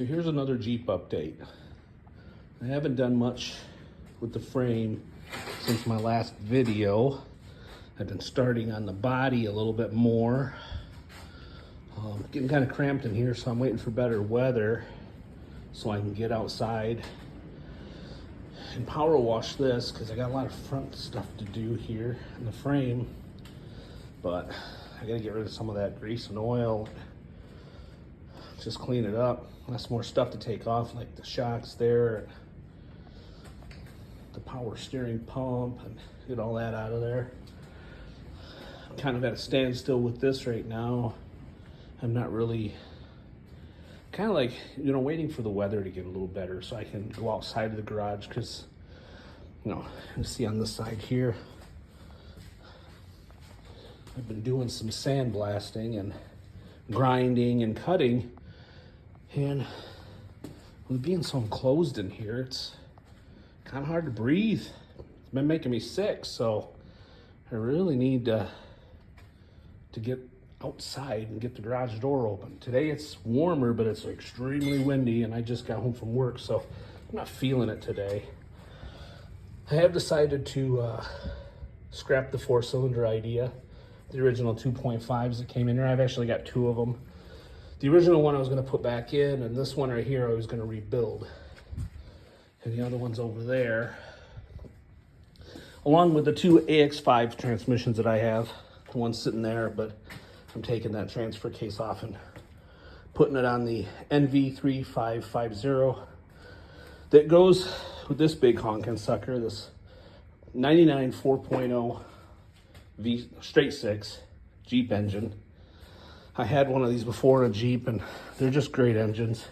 So here's another Jeep update. I haven't done much with the frame since my last video. I've been starting on the body a little bit more. Getting kind of cramped in here, so I'm waiting for better weather so I can get outside and power wash this, because I got a lot of front stuff to do here in the frame. But I gotta get rid of some of that grease and oil, just clean it up. That's more stuff to take off, like the shocks there, the power steering pump, and get all that out of there. I'm kind of at a standstill with this right now. I'm not really, kind of like, you know, waiting for the weather to get a little better so I can go outside of the garage, because, you know, you see on this side here, I've been doing some sandblasting and grinding and cutting, and with being so enclosed in here, it's kind of hard to breathe. It's been making me sick, so I really need to get outside and get the garage door open. Today it's warmer, but it's extremely windy, and I just got home from work, so I'm not feeling it today. I have decided to scrap the 4-cylinder idea. The original 2.5s that came in here, I've actually got 2 of them. The original one I was going to put back in, and this one right here I was going to rebuild. And the other one's over there, along with the 2 AX5 transmissions that I have. The one's sitting there, but I'm taking that transfer case off and putting it on the NV3550 that goes with this big honking sucker, this 99 4.0 V straight 6 Jeep engine. I had one of these before in a Jeep, and they're just great engines.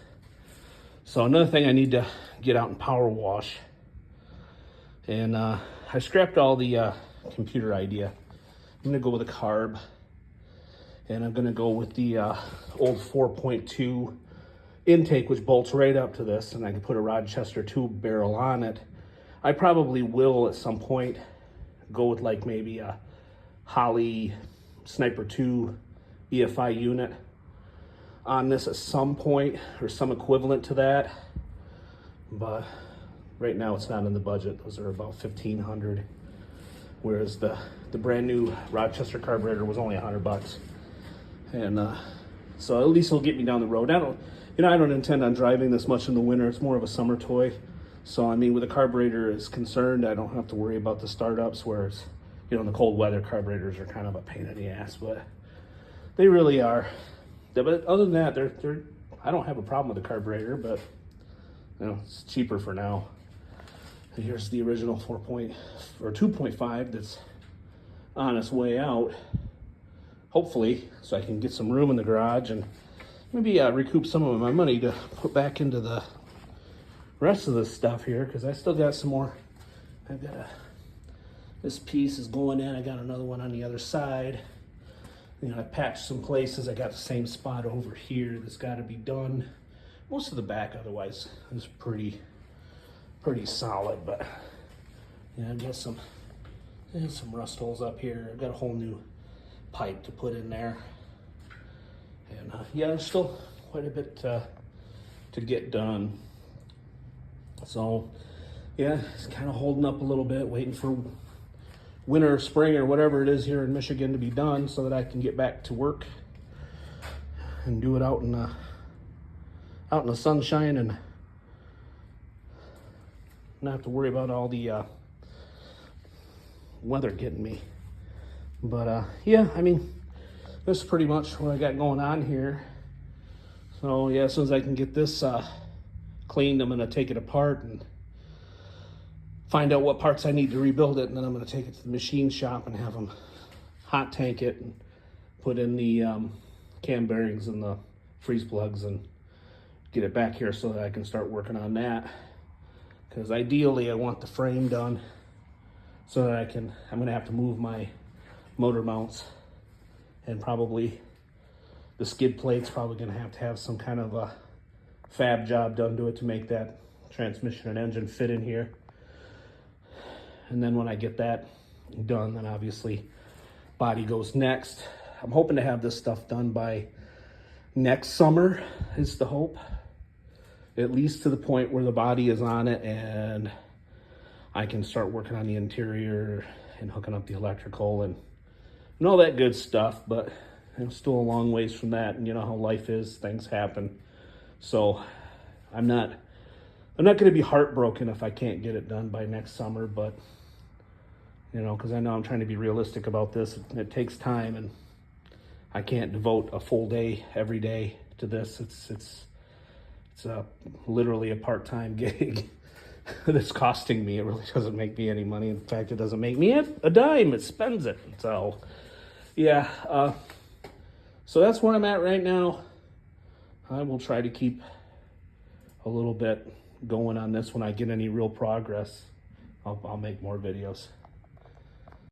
So another thing I need to get out and power wash. And I scrapped all the computer idea. I'm gonna go with a carb, and I'm gonna go with the old 4.2 intake, which bolts right up to this, and I can put a Rochester tube barrel on it. I probably will at some point go with like maybe a Holley Sniper 2 EFI unit on this at some point, or some equivalent to that, but right now it's not in the budget. Those are about $1,500, whereas the brand new Rochester carburetor was only $100. And so at least it'll get me down the road. I don't intend on driving this much in the winter. It's more of a summer toy. So I mean, with the carburetor is concerned, I don't have to worry about the startups, whereas, you know, in the cold weather, carburetors are kind of a pain in the ass, but they really are. But other than that, they're I don't have a problem with the carburetor, but you know, it's cheaper for now. And here's the original 2.5 that's on its way out, hopefully, so I can get some room in the garage and maybe recoup some of my money to put back into the rest of this stuff here, because I still got some more. I've got this piece is going in. I got another one on the other side. You know, I patched some places. I got the same spot over here that's got to be done. Most of the back otherwise is pretty solid, but yeah, I've got some rust holes up here. I've got a whole new pipe to put in there, and yeah, there's still quite a bit to get done. So yeah, it's kind of holding up a little bit, waiting for winter or spring or whatever it is here in Michigan to be done, so that I can get back to work and do it out in the sunshine and not have to worry about all the weather getting me. But yeah, I mean, this is pretty much what I got going on here. So yeah, as soon as I can get this cleaned, I'm gonna take it apart and find out what parts I need to rebuild it, and then I'm gonna take it to the machine shop and have them hot tank it and put in the cam bearings and the freeze plugs and get it back here so that I can start working on that. Because ideally I want the frame done so that I'm gonna have to move my motor mounts, and probably the skid plate's probably gonna have to have some kind of a fab job done to it to make that transmission and engine fit in here. And then when I get that done, then obviously body goes next. I'm hoping to have this stuff done by next summer is the hope. at least to the point where the body is on it and I can start working on the interior and hooking up the electrical and all that good stuff. But I'm still a long ways from that, and you know how life is, things happen. So I'm not going to be heartbroken if I can't get it done by next summer, but you know, because I know I'm trying to be realistic about this. It takes time, and I can't devote a full day every day to this. It's literally a part-time gig that's costing me. It really doesn't make me any money. In fact, it doesn't make me a dime. It spends it. So yeah, so that's where I'm at right now. I will try to keep a little bit going on this. When I get any real progress, I'll make more videos.